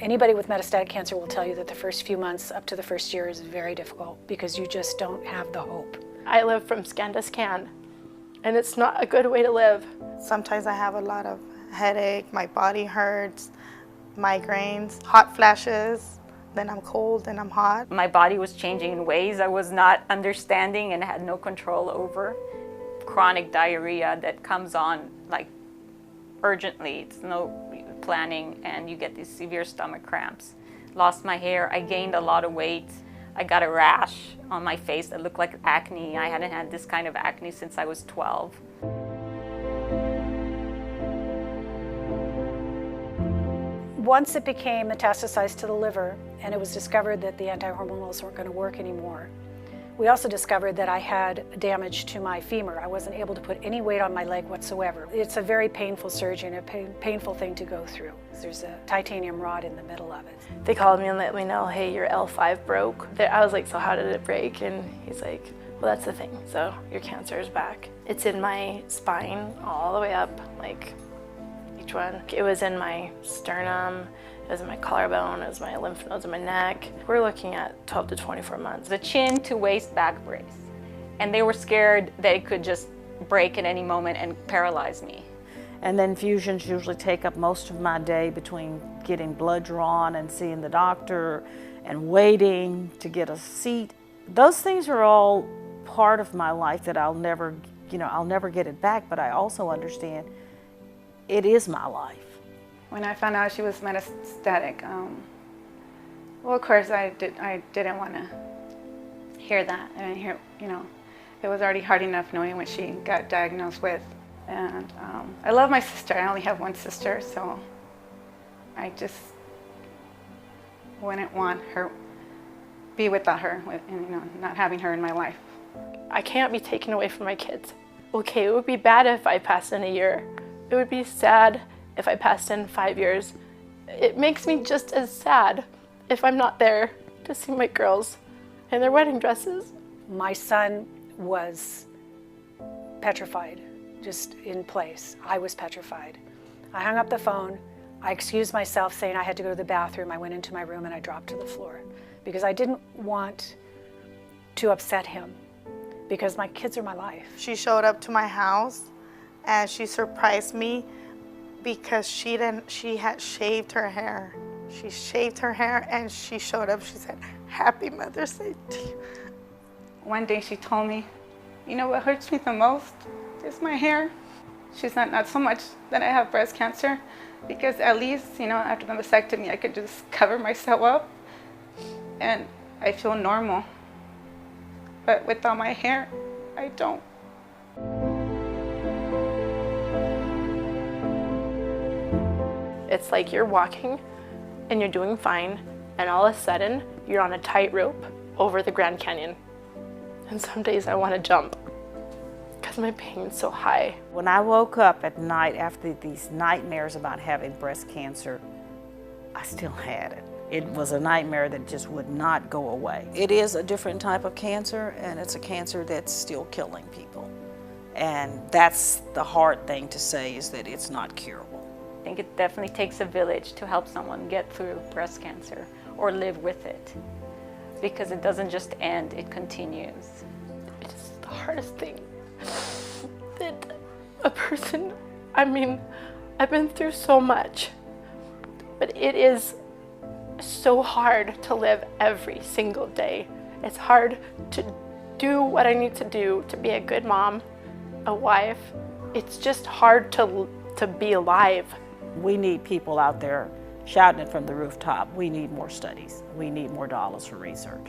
Anybody with metastatic cancer will tell you that the first few months up to the first year is very difficult because you just don't have the hope. I live from scan to scan, and it's not a good way to live. Sometimes I have a lot of headache, my body hurts, migraines, hot flashes, then I'm cold, then I'm hot. My body was changing in ways I was not understanding and had no control over. Chronic diarrhea that comes on like urgently, it's no planning, and you get these severe stomach cramps. Lost my hair, I gained a lot of weight. I got a rash on my face that looked like acne. I hadn't had this kind of acne since I was 12. Once it became metastasized to the liver and it was discovered that the anti-hormonals weren't going to work anymore, we also discovered that I had damage to my femur. I wasn't able to put any weight on my leg whatsoever. It's a very painful surgery and a painful thing to go through. There's a titanium rod in the middle of it. They called me and let me know, hey, your L5 broke. I was like, so how did it break? And he's like, well, that's the thing. So your cancer is back. It's in my spine all the way up, like each one. It was in my sternum, it was in my collarbone, it was my lymph nodes in my neck. We're looking at 12 to 24 months. The chin to waist back brace. And they were scared that it could just break at any moment and paralyze me. And then infusions usually take up most of my day between getting blood drawn and seeing the doctor and waiting to get a seat. Those things are all part of my life that I'll never get it back, but I also understand it is my life. When I found out she was metastatic, well, of course I didn't want to hear that. And it was already hard enough knowing what she got diagnosed with. And I love my sister. I only have one sister, so I just wouldn't want her be without her, and not having her in my life. I can't be taken away from my kids. Okay, it would be bad if I passed in a year. It would be sad if I passed in 5 years. It makes me just as sad if I'm not there to see my girls in their wedding dresses. My son was petrified, just in place. I was petrified. I hung up the phone. I excused myself saying I had to go to the bathroom. I went into my room and I dropped to the floor because I didn't want to upset him because my kids are my life. She showed up to my house and she surprised me because she had shaved her hair. She shaved her hair and she showed up. She said, "Happy Mother's Day to you." One day she told me, "You know what hurts me the most is my hair." She said, "Not so much that I have breast cancer, because at least, after the mastectomy, I could just cover myself up and I feel normal. But without my hair, I don't." It's like you're walking and you're doing fine, and all of a sudden you're on a tightrope over the Grand Canyon. And some days I want to jump because my pain's so high. When I woke up at night after these nightmares about having breast cancer, I still had it. It was a nightmare that just would not go away. It is a different type of cancer, and it's a cancer that's still killing people. And that's the hard thing to say, is that it's not curable. I think it definitely takes a village to help someone get through breast cancer or live with it, because it doesn't just end, it continues. It's the hardest thing that a person, I've been through so much, but it is so hard to live every single day. It's hard to do what I need to do to be a good mom, a wife. It's just hard to be alive. We need people out there shouting it from the rooftop. We need more studies. We need more dollars for research.